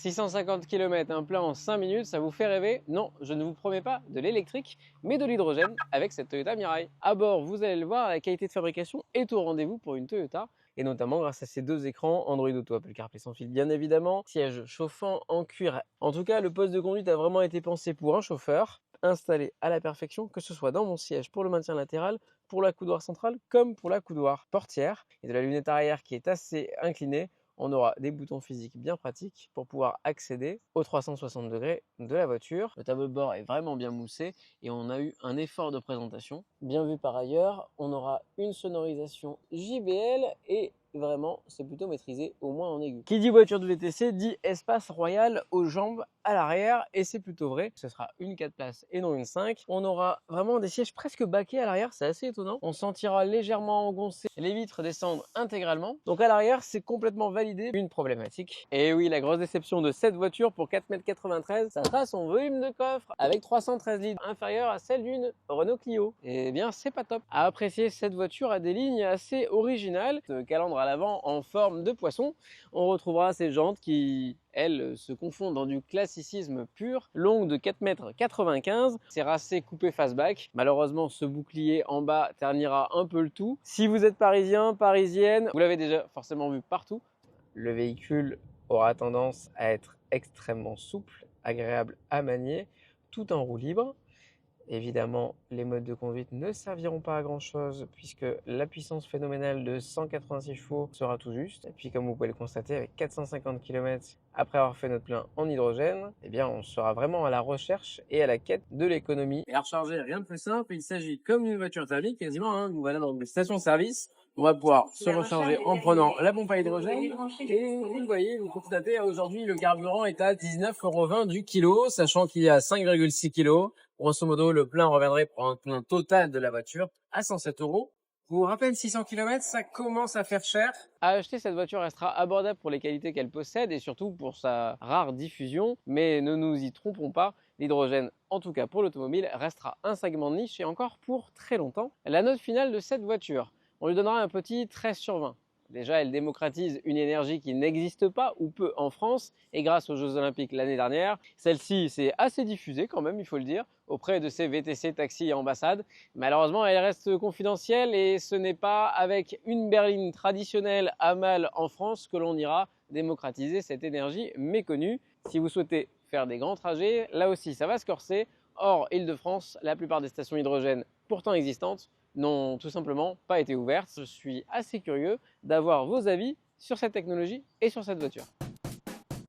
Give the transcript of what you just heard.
650 km, un plein en 5 minutes, ça vous fait rêver? Non, je ne vous promets pas de l'électrique, mais de l'hydrogène avec cette Toyota Mirai. À bord, vous allez le voir, la qualité de fabrication est au rendez-vous pour une Toyota, et notamment grâce à ces deux écrans Android Auto, Apple CarPlay sans fil bien évidemment, siège chauffant en cuir. En tout cas, le poste de conduite a vraiment été pensé pour un chauffeur, installé à la perfection, que ce soit dans mon siège pour le maintien latéral, pour la coudoir centrale, comme pour la coudoir portière, et de la lunette arrière qui est assez inclinée. On aura des boutons physiques bien pratiques pour pouvoir accéder aux 360 degrés de la voiture. Le tableau de bord est vraiment bien moussé et on a eu un effort de présentation. Bien vu par ailleurs, on aura une sonorisation JBL et vraiment c'est plutôt maîtrisé au moins en aigu. Qui dit voiture de VTC dit espace royal aux jambes à l'arrière et c'est plutôt vrai. Ce sera une 4 places et non une 5. On aura vraiment des sièges presque baquets à l'arrière, c'est assez étonnant. On sentira légèrement engoncé. Les vitres descendent intégralement. Donc à l'arrière, c'est complètement validé. Une problématique. Et oui, la grosse déception de cette voiture pour 4,93 m, ça sera son volume de coffre avec 313 litres inférieur à celle d'une Renault Clio. Et bien, c'est pas top. À apprécier, cette voiture a des lignes assez originales. Ce calandre à l'avant en forme de poisson. On retrouvera ces jantes qui, elles, se confondent dans du classicisme pur, longue de 4,95 m, c'est racé coupé fastback. Malheureusement, ce bouclier en bas ternira un peu le tout. Si vous êtes parisien, parisienne, vous l'avez déjà forcément vu partout. Le véhicule aura tendance à être extrêmement souple, agréable à manier, tout en roue libre. Évidemment, les modes de conduite ne serviront pas à grand chose puisque la puissance phénoménale de 186 chevaux sera tout juste. Et puis comme vous pouvez le constater, avec 450 km après avoir fait notre plein en hydrogène, eh bien on sera vraiment à la recherche et à la quête de l'économie. Et à recharger, rien de plus simple, il s'agit comme d'une voiture thermique quasiment, hein. Nous voilà dans une station-service. On va pouvoir se recharger en prenant la pompe à hydrogène. Et vous le voyez, vous constatez, aujourd'hui le carburant est à 19,20 € du kilo, sachant qu'il y a 5,6 kg. Grosso modo, le plein reviendrait pour un plein total de la voiture à 107 €. Pour rappel, 600 km, ça commence à faire cher. À acheter, cette voiture restera abordable pour les qualités qu'elle possède et surtout pour sa rare diffusion. Mais ne nous y trompons pas, l'hydrogène, en tout cas pour l'automobile, restera un segment de niche et encore pour très longtemps. La note finale de cette voiture, on lui donnera un petit 13 sur 20. Déjà, elle démocratise une énergie qui n'existe pas ou peu en France et grâce aux Jeux Olympiques l'année dernière, celle-ci s'est assez diffusée quand même, il faut le dire, auprès de ces VTC, taxis et ambassades. Malheureusement, elle reste confidentielle et ce n'est pas avec une berline traditionnelle à mal en France que l'on ira démocratiser cette énergie méconnue. Si vous souhaitez faire des grands trajets, là aussi ça va se corser. Hors Île-de-France, la plupart des stations hydrogène pourtant existantes n'ont tout simplement pas été ouvertes. Je suis assez curieux d'avoir vos avis sur cette technologie et sur cette voiture.